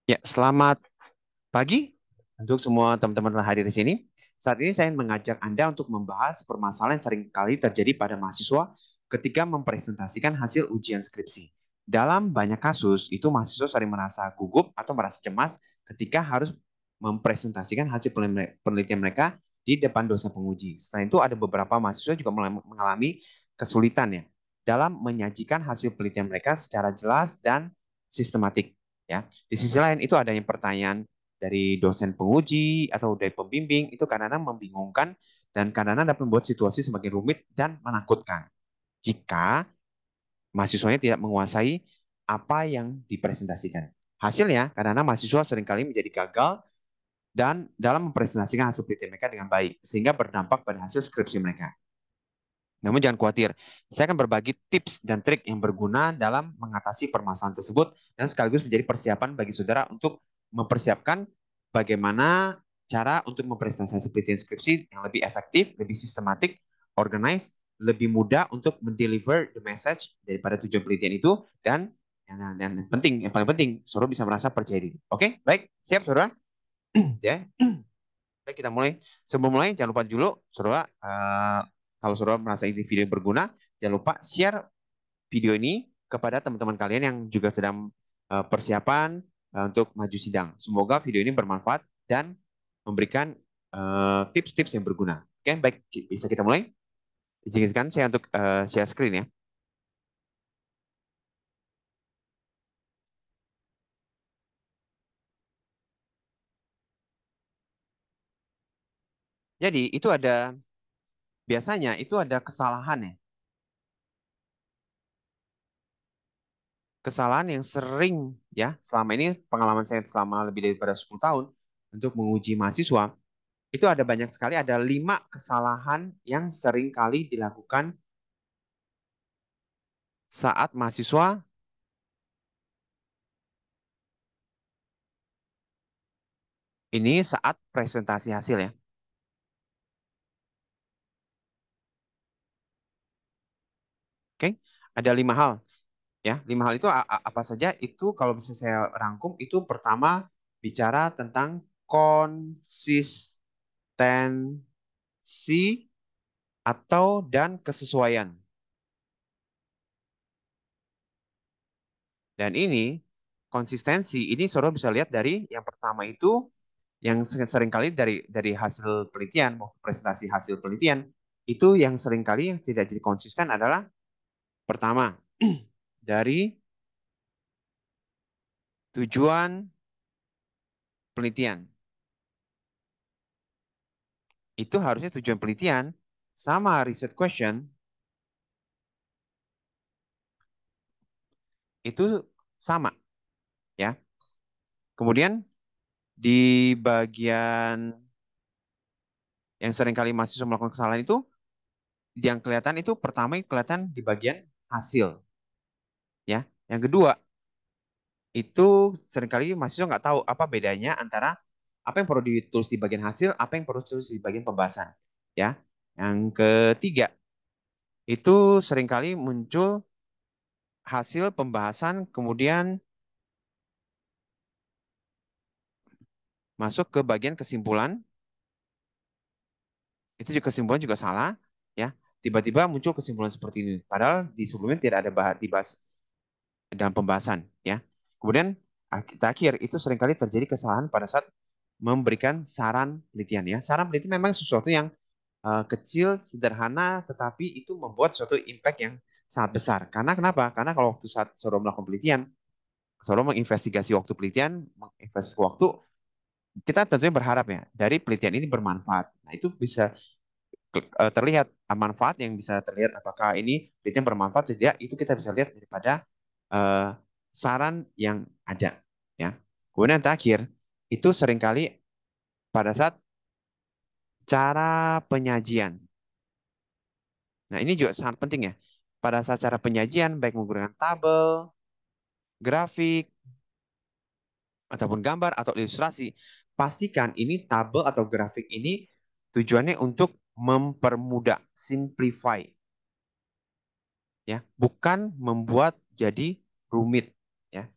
Ya, selamat pagi untuk semua teman-teman yang hadir di sini. Saat ini saya mengajak Anda untuk membahas permasalahan yang sering kali terjadi pada mahasiswa ketika mempresentasikan hasil ujian skripsi. Dalam banyak kasus, itu mahasiswa sering merasa gugup atau merasa cemas ketika harus mempresentasikan hasil penelitian mereka di depan dosen penguji. Selain itu, ada beberapa mahasiswa juga mengalami kesulitan ya dalam menyajikan hasil penelitian mereka secara jelas dan sistematik. Ya, di sisi lain itu adanya pertanyaan dari dosen penguji atau dari pembimbing itu kadang-kadang membingungkan dan kadang-kadang dapat membuat situasi semakin rumit dan menakutkan jika mahasiswanya tidak menguasai apa yang dipresentasikan. Hasilnya, kadang-kadang mahasiswa seringkali menjadi gagal dan dalam mempresentasikan hasil penelitian mereka dengan baik, sehingga berdampak pada hasil skripsi mereka. Namun jangan khawatir, saya akan berbagi tips dan trik yang berguna dalam mengatasi permasalahan tersebut dan sekaligus menjadi persiapan bagi saudara untuk mempersiapkan bagaimana cara untuk mempresentasikan penelitian skripsi yang lebih efektif, lebih sistematik, organized, lebih mudah untuk mendeliver the message daripada tujuan penelitian itu dan yang penting, yang paling penting, saudara bisa merasa percaya diri. Oke, baik, siap saudara? Ya, baik, kita mulai. Sebelum mulai, jangan lupa dulu, saudara, kalau saudara merasa ini video berguna, jangan lupa share video ini kepada teman-teman kalian yang juga sedang persiapan untuk maju sidang. Semoga video ini bermanfaat dan memberikan tips-tips yang berguna. Oke, baik, bisa kita mulai? Izinkan saya untuk share screen ya. Jadi itu ada biasanya itu ada kesalahan ya. Kesalahan yang sering ya selama ini pengalaman saya selama lebih daripada 10 tahun untuk menguji mahasiswa itu ada banyak sekali, ada 5 kesalahan yang sering kali dilakukan saat mahasiswa ini saat presentasi hasil ya. Oke, ada 5 hal ya. 5 hal itu apa saja? Itu kalau bisa saya rangkum itu pertama bicara tentang konsistensi atau dan kesesuaian. Dan ini konsistensi ini saudara bisa lihat dari yang pertama itu yang sering kali dari hasil penelitian, presentasi hasil penelitian, itu yang sering kali yang tidak jadi konsisten adalah pertama, dari tujuan penelitian. Itu harusnya tujuan penelitian sama research question itu sama ya. Kemudian di bagian yang sering kali mahasiswa melakukan kesalahan itu yang kelihatan itu pertama kelihatan di bagian hasil ya. Yang kedua itu seringkali mahasiswa nggak tahu apa bedanya antara apa yang perlu ditulis di bagian hasil, apa yang perlu ditulis di bagian pembahasan. Ya, yang ketiga itu seringkali muncul hasil pembahasan kemudian masuk ke bagian kesimpulan, itu juga kesimpulan juga salah, ya. Tiba-tiba muncul kesimpulan seperti ini, padahal di sebelumnya tidak ada dibahas dalam pembahasan, ya. Kemudian terakhir itu seringkali terjadi kesalahan pada saat memberikan saran penelitian ya. Saran penelitian memang sesuatu yang kecil, sederhana, tetapi itu membuat suatu impact yang sangat besar. Karena kenapa? Karena kalau waktu saat saudara melakukan penelitian, saudara menginvestigasi waktu penelitian, menginvestigasi waktu, kita tentunya berharap ya dari penelitian ini bermanfaat. Nah itu bisa terlihat manfaat yang bisa terlihat apakah ini penelitian bermanfaat atau tidak, itu kita bisa lihat daripada uh, saran yang ada. Ya. Kemudian yang terakhir, itu seringkali pada saat cara penyajian. Nah, ini juga sangat penting ya. Pada saat cara penyajian, baik menggunakan tabel, grafik, ataupun gambar atau ilustrasi, pastikan ini tabel atau grafik ini tujuannya untuk mempermudah, simplify, ya, bukan membuat jadi rumit, ya.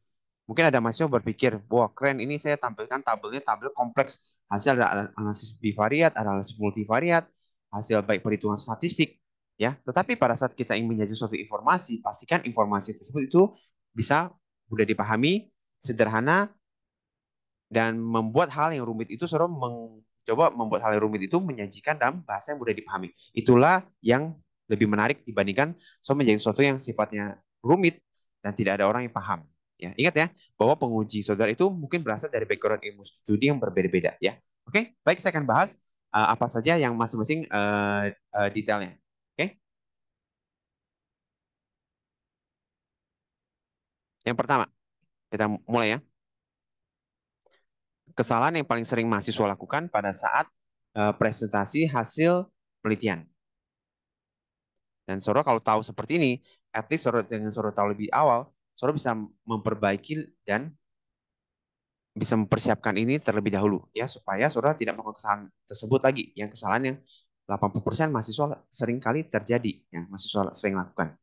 Mungkin ada mahasiswa berpikir, wah keren ini saya tampilkan tabelnya tabel kompleks. Hasil ada analisis bivariat, ada analisis multivariat, hasil baik perhitungan statistik, ya. Tetapi pada saat kita ingin menjadi suatu informasi, pastikan informasi tersebut itu bisa mudah dipahami, sederhana, dan membuat hal yang rumit itu suruh mencoba membuat hal yang rumit itu menyajikan dalam bahasa yang mudah dipahami. Itulah yang lebih menarik dibandingkan menjadi sesuatu yang sifatnya rumit dan tidak ada orang yang paham. Ya, ingat ya bahwa penguji saudara itu mungkin berasal dari background ilmu studi yang berbeda-beda ya. Oke, baik saya akan bahas apa saja yang masing-masing detailnya. Oke, yang pertama kita mulai ya. Kesalahan yang paling sering mahasiswa lakukan pada saat presentasi hasil penelitian. Dan Soro kalau tahu seperti ini, at least Soro dengan Soro tahu lebih awal, Soro bisa memperbaiki dan bisa mempersiapkan ini terlebih dahulu ya supaya Soro tidak melakukan kesalahan tersebut lagi, yang kesalahan yang 80% mahasiswa sering kali terjadi yang mahasiswa sering lakukan.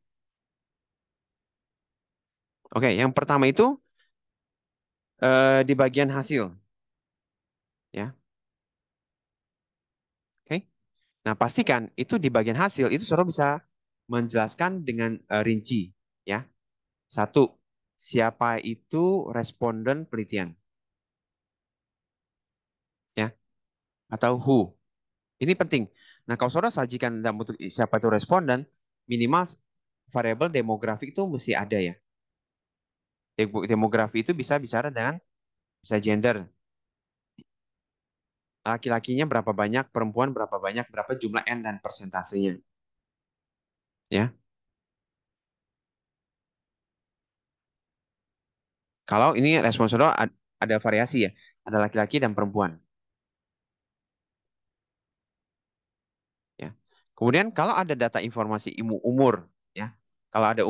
Oke, yang pertama itu di bagian hasil ya. Oke. Nah, pastikan itu di bagian hasil itu Soro bisa menjelaskan dengan rinci ya. Satu, siapa itu responden penelitian ya atau who. Ini penting. Nah, kalau saudara sajikan dalam bentuk siapa itu responden, minimal variabel demografi itu mesti ada ya. Demografi itu bisa bicara dengan bisa gender, laki-lakinya berapa banyak, perempuan berapa banyak, berapa jumlah N dan persentasenya. Ya. Kalau ini respon saudara ada variasi ya, ada laki-laki dan perempuan. Ya. Kemudian kalau ada data informasi umur, ya, kalau ada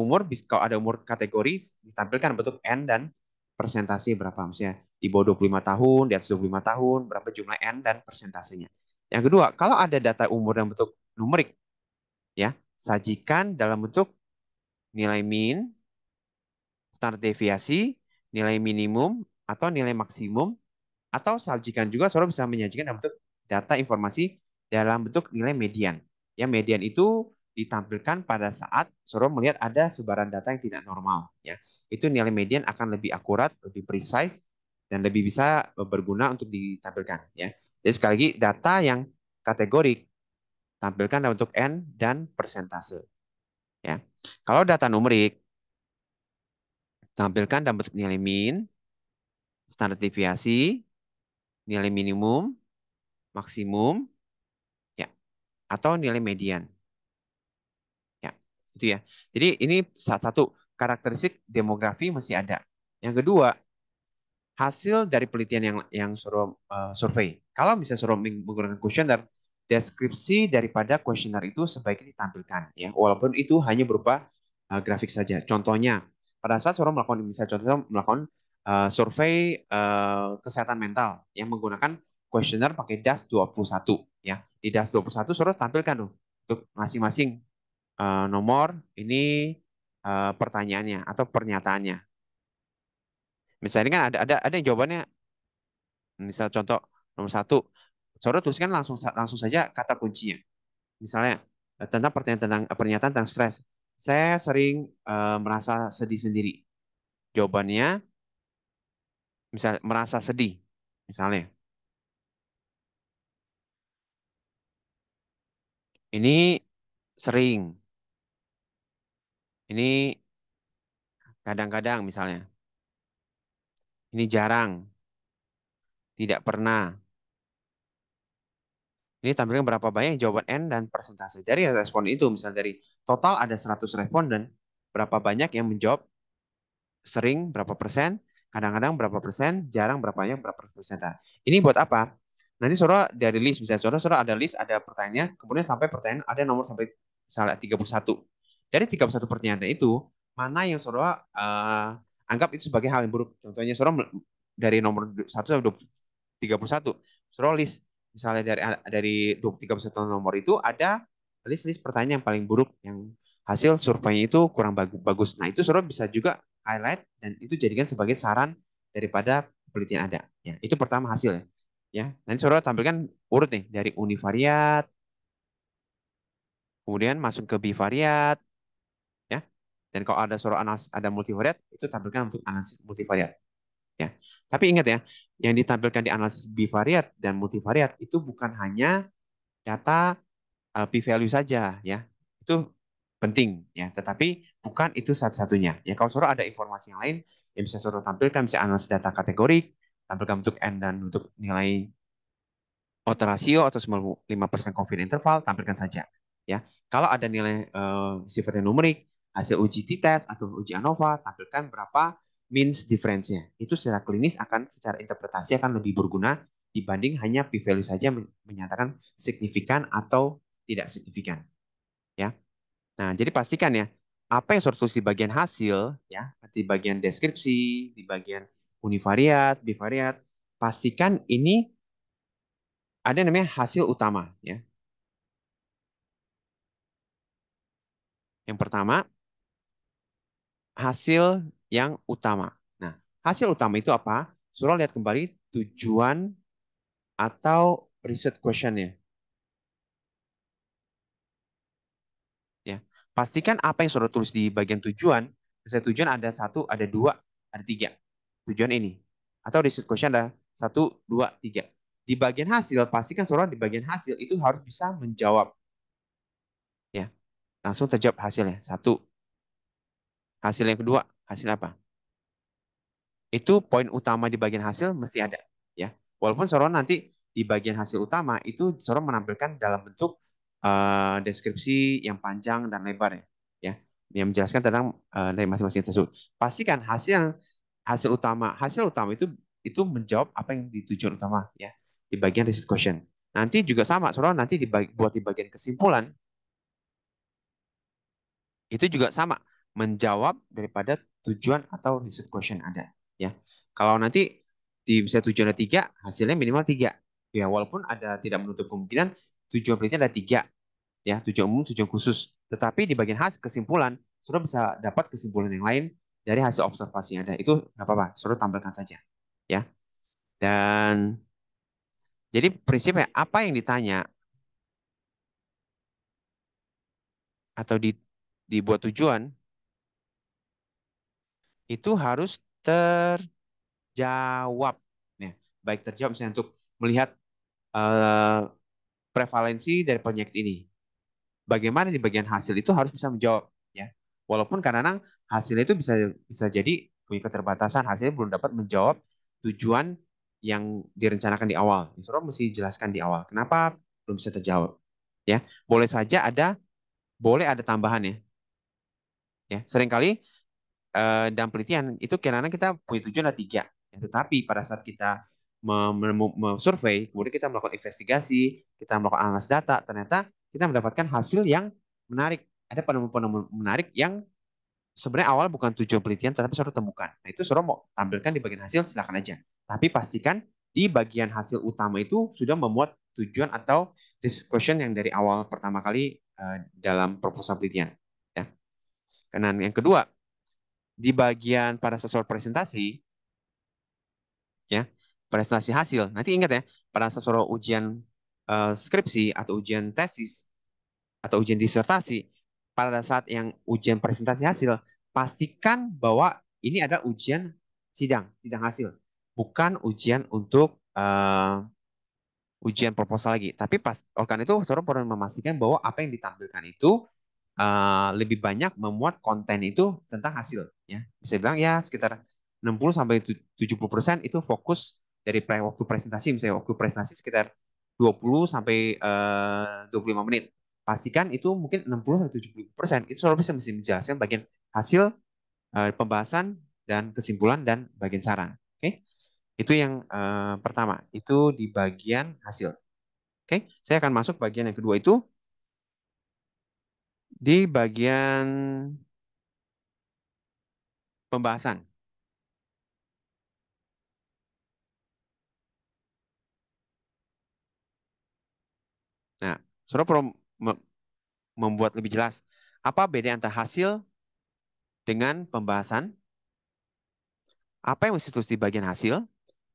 umur kategori ditampilkan bentuk N dan persentase berapa, misalnya di bawah 25 tahun, di atas 25 tahun, berapa jumlah N dan persentasenya. Yang kedua, kalau ada data umur dalam bentuk numerik, ya, sajikan dalam bentuk nilai min, standar deviasi, nilai minimum atau nilai maksimum, atau sajikan juga saudara bisa menyajikan dalam bentuk data informasi dalam bentuk nilai median. Ya, median itu ditampilkan pada saat saudara melihat ada sebaran data yang tidak normal. Ya, itu nilai median akan lebih akurat, lebih precise, dan lebih bisa berguna untuk ditampilkan. Ya, jadi sekali lagi data yang kategorik tampilkan dalam bentuk n dan persentase. Ya, kalau data numerik tampilkan dalam bentuk nilai min, standar deviasi, nilai minimum, maksimum, ya, atau nilai median. Ya, itu ya. Jadi ini salah satu karakteristik demografi masih ada. Yang kedua, hasil dari penelitian yang suruh survei. Kalau misalnya suruh menggunakan kuesioner, deskripsi daripada kuesioner itu sebaiknya ditampilkan ya, walaupun itu hanya berupa grafik saja. Contohnya, pada saat suruh melakukan misalnya contohnya melakukan survei kesehatan mental yang menggunakan kuesioner pakai DAS 21 ya. Di DAS 21 suruh tampilkan dong untuk masing-masing nomor ini pertanyaannya atau pernyataannya. Misalnya kan ada yang jawabannya, misal contoh nomor satu, saudara tuliskan langsung langsung saja kata kuncinya. Misalnya tentang pertanyaan tentang pernyataan tentang stres. Saya sering merasa sedih sendiri. Jawabannya misal merasa sedih, misalnya. Ini sering, ini kadang-kadang misalnya. Ini jarang, tidak pernah. Ini tampilkan berapa banyak jawaban N dan persentase. Dari respon itu, misalnya dari total ada 100 responden, berapa banyak yang menjawab sering berapa persen, kadang-kadang berapa persen, jarang berapa banyak berapa persen. Ini buat apa? Nanti saudara dari list, misalnya saudara ada list, ada pertanyaan, kemudian sampai pertanyaan ada nomor sampai misalnya 31. Dari 31 pertanyaan itu, mana yang saudara anggap itu sebagai hal yang buruk. Contohnya saudara dari nomor 1 sampai 31, saudara list. Misalnya dari 31 nomor itu ada list-list pertanyaan yang paling buruk, yang hasil surveinya itu kurang bagus. Nah, itu saudara bisa juga highlight dan itu jadikan sebagai saran daripada penelitian Anda. Ya, itu pertama hasil ya. Ya, nanti saudara tampilkan urut nih dari univariat, kemudian masuk ke bivariat, ya. Dan kalau ada saudara analisis ada multivariat, itu tampilkan untuk analisis multivariat. Ya. Tapi ingat ya, yang ditampilkan di analisis bivariat dan multivariat itu bukan hanya data p-value saja ya. Itu penting ya, tetapi bukan itu satu-satunya. Ya, kalau saudara ada informasi yang lain yang bisa saudara tampilkan, bisa analisis data kategorik, tampilkan untuk N dan untuk nilai odds ratio atau 95% confidence interval, tampilkan saja. Ya, kalau ada nilai sifatnya numerik, hasil uji t-test atau uji ANOVA, tampilkan berapa means difference-nya. Itu secara klinis akan secara interpretasi akan lebih berguna dibanding hanya p-value saja menyatakan signifikan atau tidak signifikan. Ya. Nah, jadi pastikan ya, apa yang sudah tulis di bagian hasil, ya, di bagian deskripsi, di bagian univariat, bivariat, pastikan ini ada namanya hasil utama, ya. Yang pertama, hasil yang utama. Nah, hasil utama itu apa? Suruh lihat kembali tujuan atau research question-nya. Ya. Pastikan apa yang sudah tulis di bagian tujuan. Misalnya tujuan ada satu, ada dua, ada tiga. Tujuan ini. Atau research question ada satu, dua, tiga. Di bagian hasil, pastikan saudara di bagian hasil itu harus bisa menjawab. Ya, langsung terjawab hasilnya. Satu. Hasil yang kedua, hasil apa? Itu poin utama di bagian hasil mesti ada. Ya, walaupun saudara nanti di bagian hasil utama itu saudara menampilkan dalam bentuk deskripsi yang panjang dan lebar ya. Ya, yang menjelaskan tentang dari masing-masing tersebut. Pastikan hasil utama itu menjawab apa yang di tujuan utama ya di bagian research question. Nanti juga sama, saudara nanti buat di bagian kesimpulan itu juga sama menjawab daripada tujuan atau research question ada ya. Kalau nanti di bisa tujuan ada tiga, hasilnya minimal tiga. Ya, walaupun ada tidak menutup kemungkinan tujuan penelitian ada tiga, ya tujuan umum, tujuan khusus. Tetapi di bagian hasil kesimpulan, saudara bisa dapat kesimpulan yang lain dari hasil observasi yang ada. Itu nggak apa-apa, saudara tampilkan saja, ya. Dan jadi prinsipnya apa yang ditanya atau dibuat tujuan itu harus terjawab, ya. Baik terjawab misalnya untuk melihat eh, prevalensi dari penyakit ini. Bagaimana di bagian hasil itu harus bisa menjawab, ya. Walaupun kadang-kadang hasilnya itu bisa bisa jadi punya keterbatasan, hasilnya belum dapat menjawab tujuan yang direncanakan di awal. Saudara mesti jelaskan di awal kenapa belum bisa terjawab, ya. Boleh ada tambahan ya. Ya, seringkali dalam penelitian itu kadang-kadang kita punya tujuan ada tiga. Ya, tetapi pada saat kita survei, kemudian kita melakukan investigasi, kita melakukan analisis data, ternyata kita mendapatkan hasil yang menarik. Ada penemuan-penemuan menarik yang sebenarnya awal bukan tujuan penelitian, tetapi saudara temukan. Nah, itu saudara mau tampilkan di bagian hasil, silakan aja. Tapi pastikan di bagian hasil utama itu sudah memuat tujuan atau question yang dari awal pertama kali dalam proposal penelitian. Ya. Dan yang kedua, di bagian pada sesuai presentasi, ya presentasi hasil. Nanti ingat ya, pada sesuai ujian skripsi atau ujian tesis atau ujian disertasi, pada saat yang ujian presentasi hasil, pastikan bahwa ini ada ujian sidang hasil, bukan ujian untuk ujian proposal lagi. Tapi oleh karena itu, saudara perlu memastikan bahwa apa yang ditampilkan itu lebih banyak memuat konten itu tentang hasil. Ya, bisa bilang ya sekitar 60 sampai 70% itu fokus dari waktu presentasi. Misalnya waktu presentasi sekitar 20 sampai 25 menit. Pastikan itu mungkin 60 sampai 70% itu saudara bisa mesti menjelaskan bagian hasil pembahasan dan kesimpulan dan bagian saran. Oke, itu yang pertama. Itu di bagian hasil. Oke, saya akan masuk bagian yang kedua itu di bagian pembahasan. Nah, saudara perlu membuat lebih jelas Apa beda antara hasil dengan pembahasan? Apa yang mesti tulis di bagian hasil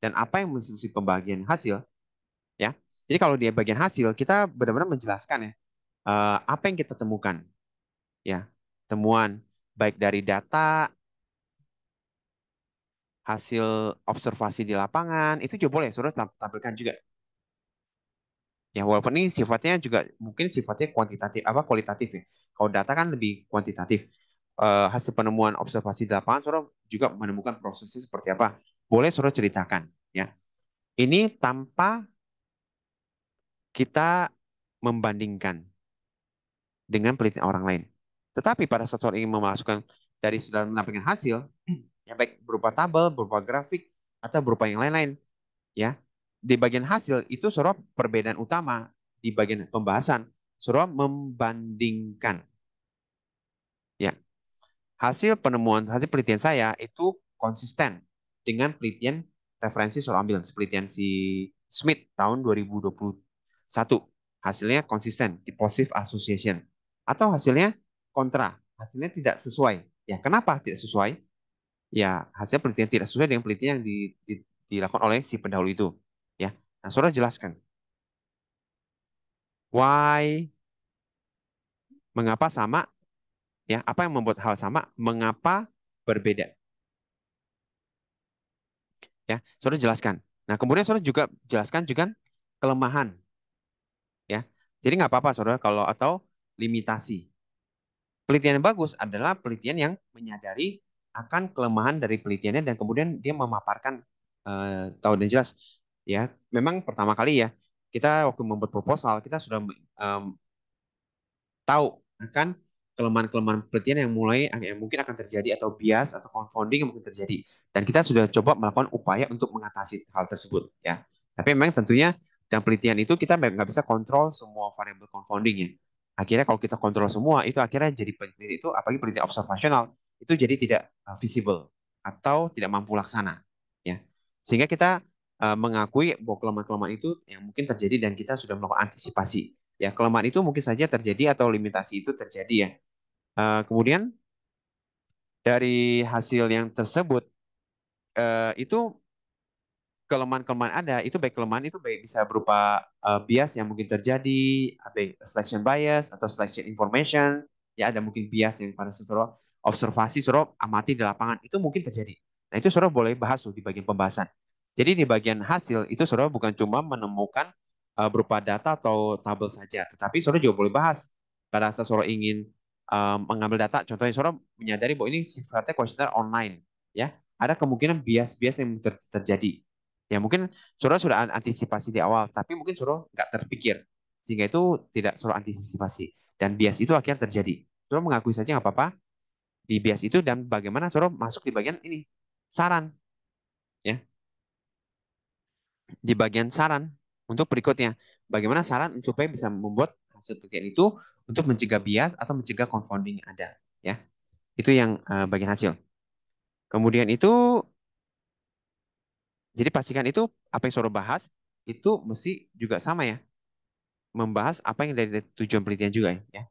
dan apa yang mesti tulis di pembagian hasil? Ya. Jadi kalau di bagian hasil kita benar-benar menjelaskan ya apa yang kita temukan, ya temuan baik dari data, hasil observasi di lapangan itu juga boleh suruh tampilkan juga. Ya walaupun ini sifatnya juga mungkin sifatnya kuantitatif apa kualitatif ya. Kalau data kan lebih kuantitatif. Hasil penemuan observasi di lapangan suruh juga menemukan prosesnya seperti apa. Boleh suruh ceritakan ya. Ini tanpa kita membandingkan dengan penelitian orang lain. Tetapi pada saat orang ingin memasukkan dari sudah menampilkan hasil, ya baik berupa tabel, berupa grafik, atau berupa yang lain-lain, ya di bagian hasil itu suruh perbedaan utama di bagian pembahasan suruh membandingkan, ya hasil penelitian saya itu konsisten dengan penelitian referensi suruh ambil penelitian si Smith tahun 2021 hasilnya konsisten di positive association atau hasilnya kontra hasilnya tidak sesuai. Ya kenapa tidak sesuai? Ya hasil penelitian tidak sesuai dengan penelitian yang dilakukan oleh si pendahulu itu, ya. Nah saudara jelaskan why, mengapa sama, ya apa yang membuat hal sama, mengapa berbeda, ya saudara jelaskan. Nah kemudian saudara juga jelaskan juga kelemahan, ya. Jadi nggak apa-apa saudara kalau atau limitasi. Penelitian yang bagus adalah penelitian yang menyadari akan kelemahan dari penelitiannya dan kemudian dia memaparkan tahu dan jelas, ya. Memang pertama kali ya kita waktu membuat proposal kita sudah tahu akan kelemahan-kelemahan penelitian yang mungkin akan terjadi atau bias atau confounding yang mungkin terjadi dan kita sudah coba melakukan upaya untuk mengatasi hal tersebut, ya. Tapi memang tentunya dalam penelitian itu kita nggak bisa kontrol semua variabel confounding ya. Akhirnya kalau kita kontrol semua itu akhirnya jadi penelitian itu apalagi penelitian observasional itu jadi tidak visible atau tidak mampu laksana, ya. Sehingga kita mengakui bahwa kelemahan-kelemahan itu yang mungkin terjadi dan kita sudah melakukan antisipasi. Ya, kelemahan itu mungkin saja terjadi atau limitasi itu terjadi ya. Kemudian dari hasil yang tersebut itu kelemahan-kelemahan ada, itu baik kelemahan itu baik bisa berupa bias yang mungkin terjadi, baik selection bias atau selection information, ya ada mungkin bias yang pada suruh observasi suruh amati di lapangan itu mungkin terjadi. Nah itu suruh boleh bahas tuh di bagian pembahasan. Jadi di bagian hasil itu suruh bukan cuma menemukan berupa data atau tabel saja, tetapi suruh juga boleh bahas pada saat suruh ingin mengambil data, contohnya suruh menyadari bahwa ini sifatnya kuesioner online, ya ada kemungkinan bias-bias yang terjadi. Ya mungkin Suro sudah antisipasi di awal, tapi mungkin Suro nggak terpikir. Sehingga itu tidak Suro antisipasi. Dan bias itu akhirnya terjadi. Suro mengakui saja nggak apa-apa di bias itu dan bagaimana Suro masuk di bagian ini. Saran. Ya, di bagian saran untuk berikutnya. Bagaimana saran supaya bisa membuat hasil penelitian itu untuk mencegah bias atau mencegah confounding yang ada. Ya, itu yang bagian hasil. Kemudian itu, jadi pastikan itu apa yang Suro bahas itu mesti juga sama ya membahas apa yang dari tujuan penelitian juga ya.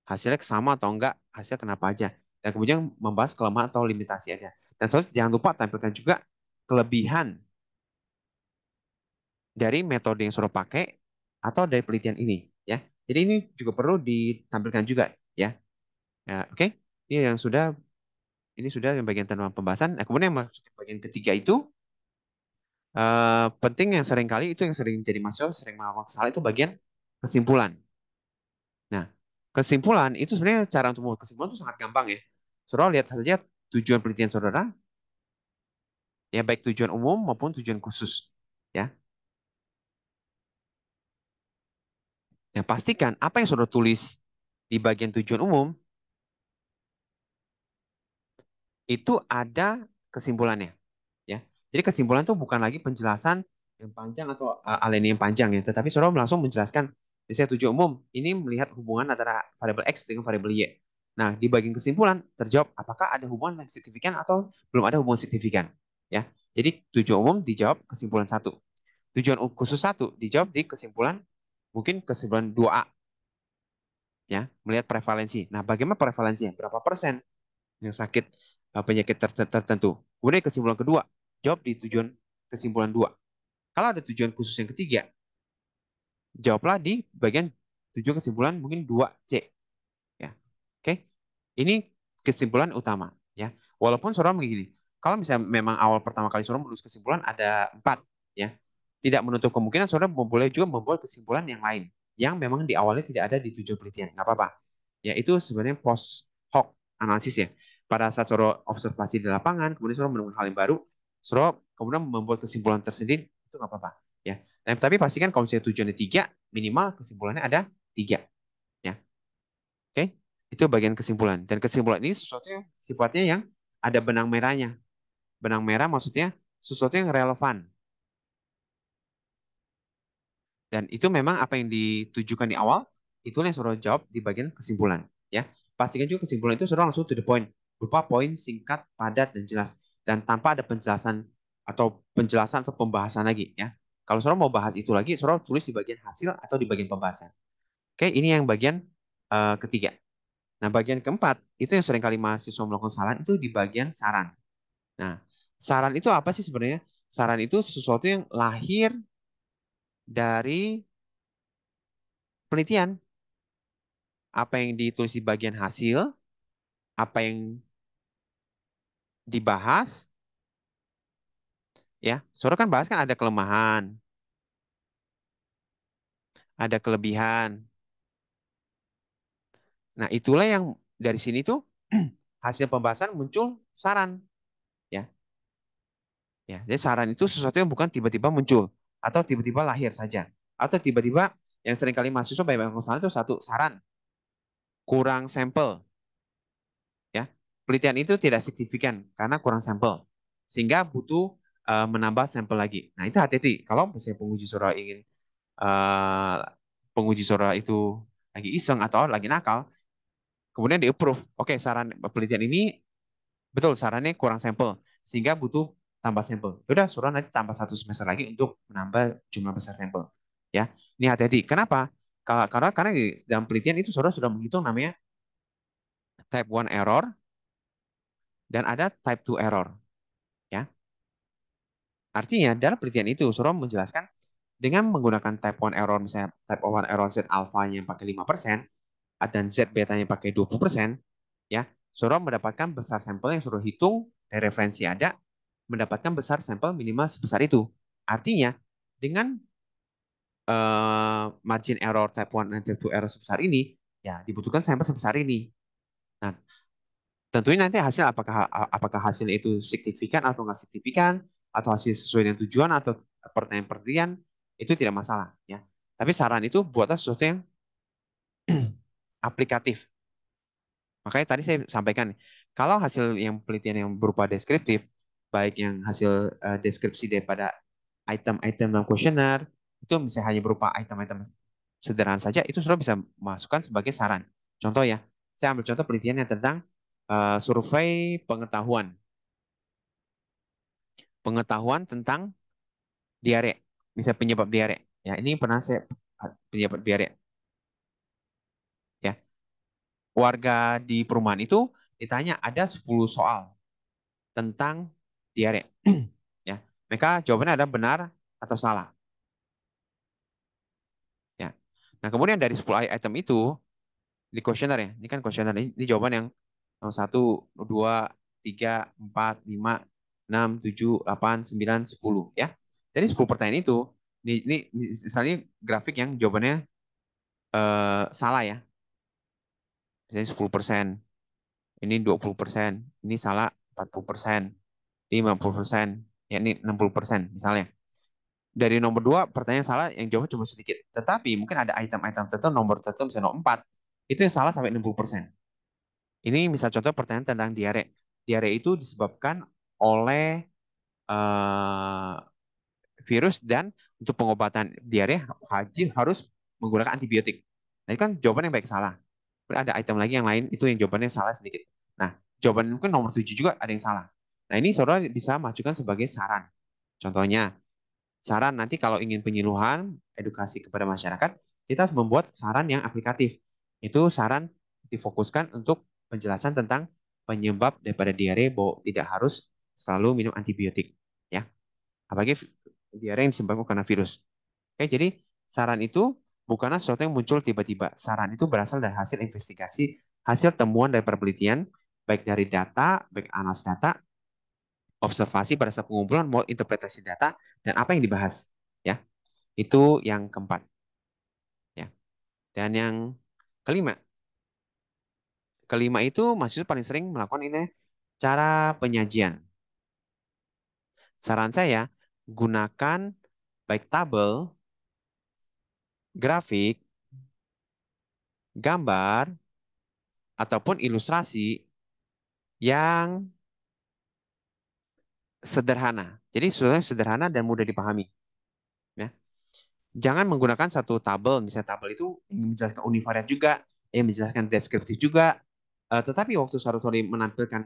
Hasilnya sama atau enggak, hasil kenapa aja. Dan kemudian membahas kelemahan atau limitasi aja. Dan jangan lupa tampilkan juga kelebihan dari metode yang sudah pakai atau dari penelitian ini ya. Jadi ini juga perlu ditampilkan juga ya. Ya, oke. Ini sudah yang bagian tentang pembahasan. Nah, kemudian yang masuk ke bagian ketiga itu penting yang sering kali itu yang sering jadi masalah, sering melakukan kesalahan itu bagian kesimpulan. Nah, kesimpulan itu sebenarnya cara untuk membuat kesimpulan itu sangat gampang ya. Saudara lihat saja tujuan penelitian saudara, ya baik tujuan umum maupun tujuan khusus. Ya, yang pastikan apa yang saudara tulis di bagian tujuan umum itu ada kesimpulannya. Ya, jadi kesimpulan itu bukan lagi penjelasan yang panjang atau alinea yang panjang ya, tetapi saudara langsung menjelaskan. Misalnya tujuan umum ini melihat hubungan antara variabel X dengan variabel Y. Nah, di bagian kesimpulan terjawab apakah ada hubungan yang signifikan atau belum ada hubungan signifikan. Ya, jadi tujuan umum dijawab kesimpulan satu. Tujuan khusus satu dijawab di kesimpulan mungkin kesimpulan 2A. Ya, melihat prevalensi. Nah, bagaimana prevalensinya? Berapa persen yang sakit penyakit tertentu? Kemudian kesimpulan kedua, jawab di tujuan kesimpulan 2. Kalau ada tujuan khusus yang ketiga, jawablah di bagian tujuan kesimpulan mungkin 2C. Ya. Oke. Ini kesimpulan utama. Ya. Walaupun saudara begini, kalau misalnya memang awal pertama kali saudara menulis kesimpulan ada 4. Ya. Tidak menutup kemungkinan saudara boleh juga membuat kesimpulan yang lain. Yang memang di awalnya tidak ada di tujuan penelitian. Nggak apa-apa. Ya, itu sebenarnya post hoc analisis ya. Pada saat saudara observasi di lapangan, kemudian saudara menemukan hal yang baru, saudara kemudian membuat kesimpulan tersendiri, itu nggak apa-apa. Ya. Tapi pastikan kalau misalnya tujuannya 3, minimal kesimpulannya ada 3. Ya. Oke, itu bagian kesimpulan. Dan kesimpulan ini sesuatu yang sifatnya yang ada benang merahnya. Benang merah maksudnya sesuatu yang relevan. Dan itu memang apa yang ditujukan di awal, itulah yang saudara jawab di bagian kesimpulan. Ya, pastikan juga kesimpulan itu saudara langsung to the point, berupa poin singkat, padat, dan jelas. Dan tanpa ada penjelasan atau pembahasan lagi. Ya, kalau saudara mau bahas itu lagi, saudara tulis di bagian hasil atau di bagian pembahasan. Oke, ini yang bagian ketiga. Nah, bagian keempat, itu yang seringkali mahasiswa melakukan kesalahan itu di bagian saran. Nah, saran itu apa sih sebenarnya? Saran itu sesuatu yang lahir dari penelitian. Apa yang ditulis di bagian hasil, apa yang dibahas, ya. Saudara kan bahas kan ada kelemahan, ada kelebihan. Nah, itulah yang dari sini tuh hasil pembahasan muncul saran, ya. Ya, jadi saran itu sesuatu yang bukan tiba-tiba muncul atau tiba-tiba lahir saja atau tiba-tiba yang seringkali mahasiswa banyak kesalahan itu satu saran kurang sampel, ya. Penelitian itu tidak signifikan karena kurang sampel sehingga butuh menambah sampel lagi. Nah, itu hati-hati kalau misalnya penguji suara ingin uh, penguji suara itu lagi iseng atau lagi nakal, kemudian di approve. Oke, saran penelitian ini betul sarannya kurang sampel sehingga butuh tambah sampel. Udah, suruh nanti tambah 1 semester lagi untuk menambah jumlah besar sampel. Ya, ini hati-hati. Kenapa? Karena di dalam penelitian itu saudara sudah menghitung namanya type 1 error dan ada type 2 error. Ya, artinya dalam penelitian itu saudara menjelaskan dengan menggunakan type 1 error, misalnya type 1 error Z alpha yang pakai 5% dan Z beta yang pakai 20%, ya, saudara mendapatkan besar sampel yang saudara hitung dari referensi ada, mendapatkan besar sampel minimal sebesar itu. Artinya, dengan margin error type 1 dan type 2 error sebesar ini, ya dibutuhkan sampel sebesar ini. Nah, tentunya nanti hasil apakah hasilnya itu signifikan atau nggak signifikan, atau hasil sesuai dengan tujuan atau pertanyaan-pertanyaan, itu tidak masalah. Ya. Tapi saran itu buatlah sesuatu yang aplikatif. Makanya tadi saya sampaikan, kalau hasil yang penelitian yang berupa deskriptif, baik yang hasil deskripsi daripada item-item dalam kuesioner, itu misalnya hanya berupa item-item sederhana saja, itu sudah bisa masukkan sebagai saran. Contoh ya, saya ambil contoh penelitian yang tentang survei pengetahuan. Pengetahuan tentang diare, misalnya penyebab diare. Ya, ini pernah saya penyebab diare. Ya, warga di perumahan itu ditanya ada 10 soal tentang diare. Ya, mereka jawabannya ada benar atau salah. Ya. Nah, kemudian dari 10 item itu di kuesioner ya, ini kan kuesioner ini jawaban yang 1, 2, 3, 4, 5, 6, 7, 8, 9, 10 ya. Dari 10 pertanyaan itu, ini misalnya grafik yang jawabannya salah ya. Misalnya 10%, ini 20%, ini salah 40%, 50%, ya ini 60% misalnya. Dari nomor 2 pertanyaan salah yang jawab cuma sedikit. Tetapi mungkin ada item-item tertentu, nomor tertentu, misalnya nomor 4, itu yang salah sampai 60%. Ini misal contoh pertanyaan tentang diare. Diare itu disebabkan oleh uh, virus dan untuk pengobatan diare wajib harus menggunakan antibiotik. Nah, itu kan jawaban yang baik salah. Ada item lagi yang lain, itu yang jawabannya salah sedikit. Nah, jawaban mungkin nomor 7 juga ada yang salah. Nah, ini saudara bisa masukkan sebagai saran. Contohnya, saran nanti kalau ingin penyuluhan edukasi kepada masyarakat, kita harus membuat saran yang aplikatif, Itu saran difokuskan untuk penjelasan tentang penyebab daripada diare bahwa tidak harus selalu minum antibiotik. Ya, apalagi diare yang disebabkan karena virus. Oke, jadi saran itu bukanlah sesuatu yang muncul tiba-tiba. Saran itu berasal dari hasil investigasi, hasil temuan dari penelitian, baik dari data, baik analisis data, observasi pada saat pengumpulan, mau interpretasi data, dan apa yang dibahas. Ya, itu yang keempat. Ya, dan yang kelima, kelima itu mahasiswa paling sering melakukan ini cara penyajian. Saran saya, gunakan baik tabel, grafik, gambar, ataupun ilustrasi yang sederhana. Jadi sebenarnya sederhana dan mudah dipahami. Ya. Jangan menggunakan satu tabel, misalnya tabel itu yang menjelaskan univariat juga, yang menjelaskan deskriptif juga. Tetapi waktu Sartori menampilkan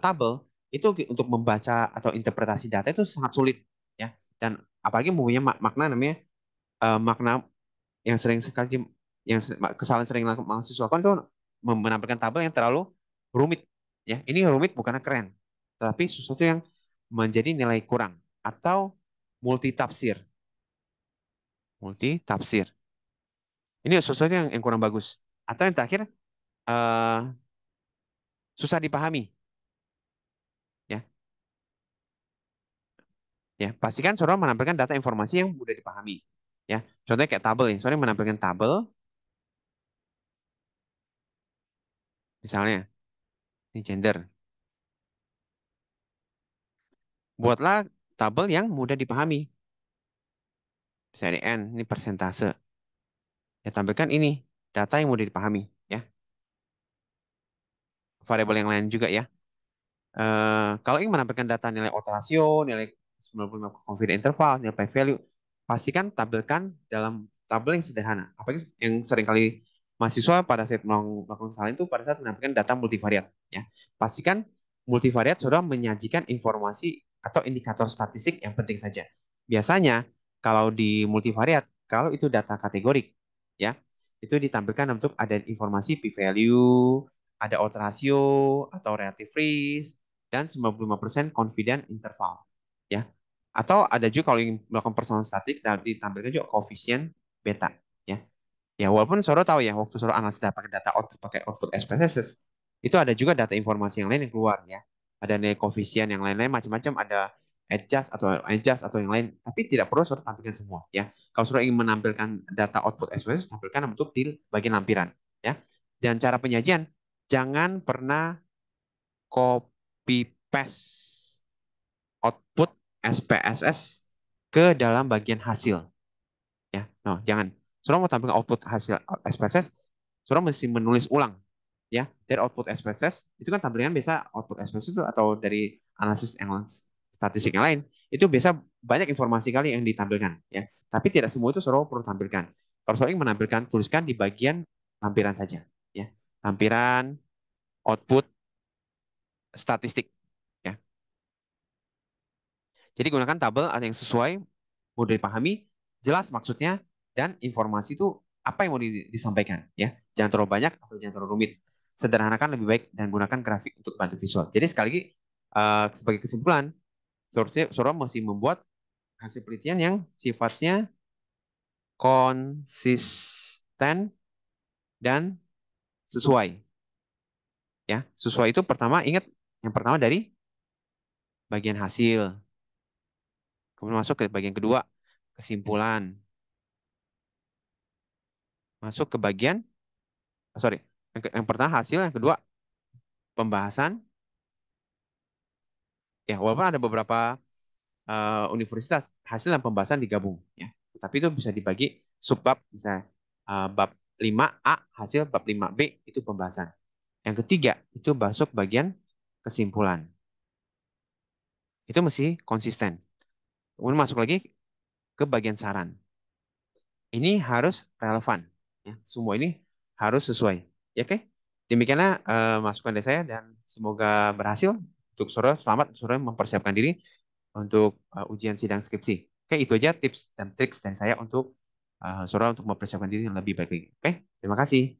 tabel, itu untuk membaca atau interpretasi data itu sangat sulit. Ya. Dan apalagi mempunyai makna namanya makna yang sering sekali kesalahan sering dilakukan mahasiswa kan itu menampilkan tabel yang terlalu rumit. Ya, ini rumit bukannya keren, tapi sesuatu yang menjadi nilai kurang atau multi tafsir. Multi tafsir. Ini sesuatu yang kurang bagus. Atau yang terakhir eh, susah dipahami. Ya, ya. Pastikan saudara menampilkan data informasi yang mudah dipahami. Ya, contohnya kayak tabel ya. Saudara menampilkan tabel, misalnya ini gender. Buatlah tabel yang mudah dipahami. Misalnya N, ini persentase. Ya, tampilkan ini data yang mudah dipahami. Ya, variabel yang lain juga ya. Kalau ingin menampilkan data nilai odds ratio, nilai 95 confidence interval, nilai p value, pastikan tampilkan dalam tabel yang sederhana. Apalagi yang seringkali mahasiswa pada saat melakukan kesalahan itu pada saat menampilkan data multivariat. Ya, pastikan multivariat sudah menyajikan informasi atau indikator statistik yang penting saja. Biasanya kalau di multivariat, kalau itu data kategorik, ya itu ditampilkan untuk ada informasi p-value, ada odds ratio atau relative risk, dan 95% confident interval. Ya. Atau ada juga kalau ingin melakukan persamaan statik, ditampilkan juga koefisien beta. Ya. Ya, walaupun Soro tahu ya, waktu Soro analisis data pakai output SPSS, itu ada juga data informasi yang lain yang keluar ya. Ada nilai koefisien yang lain-lain macam-macam, ada adjust atau yang lain, tapi tidak perlu Soro tampilkan semua ya. Kalau Soro ingin menampilkan data output SPSS, tampilkan untuk di bagian lampiran ya. Dan cara penyajian, jangan pernah copy paste output SPSS ke dalam bagian hasil ya. No, jangan. Saudara mau tampilkan output hasil SPSS, saudara mesti menulis ulang ya. Dari output SPSS itu kan tampilan biasa output SPSS itu atau dari analisis yang statistik yang lain itu biasa banyak informasi kali yang ditampilkan ya. Tapi tidak semua itu saudara perlu tampilkan. Kalau saudara ingin menampilkan, tuliskan di bagian lampiran saja ya. Lampiran output statistik ya. Jadi gunakan tabel yang sesuai, mudah dipahami, jelas maksudnya, dan informasi itu apa yang mau disampaikan. Ya, jangan terlalu banyak atau jangan terlalu rumit. Sederhanakan lebih baik dan gunakan grafik untuk bantu visual. Jadi sekali lagi sebagai kesimpulan, Sora mesti membuat hasil penelitian yang sifatnya konsisten dan sesuai. Ya, sesuai itu pertama ingat yang pertama dari bagian hasil, kemudian masuk ke bagian kedua kesimpulan, masuk ke bagian sorry, yang pertama hasil, yang kedua pembahasan. Ya, walaupun ada beberapa universitas hasil dan pembahasan digabung, ya. Tapi itu bisa dibagi subbab, misalnya bab 5A hasil, bab 5B itu pembahasan. Yang ketiga itu masuk bagian kesimpulan. Itu mesti konsisten. Kemudian masuk lagi ke bagian saran. Ini harus relevan. Ya. Semua ini harus sesuai. Ya, oke? Demikianlah masukan dari saya dan semoga berhasil untuk saudara. Selamat saudara mempersiapkan diri untuk ujian sidang skripsi. Oke, itu aja tips dan trik dari saya untuk saudara untuk mempersiapkan diri yang lebih baik lagi. Oke, terima kasih.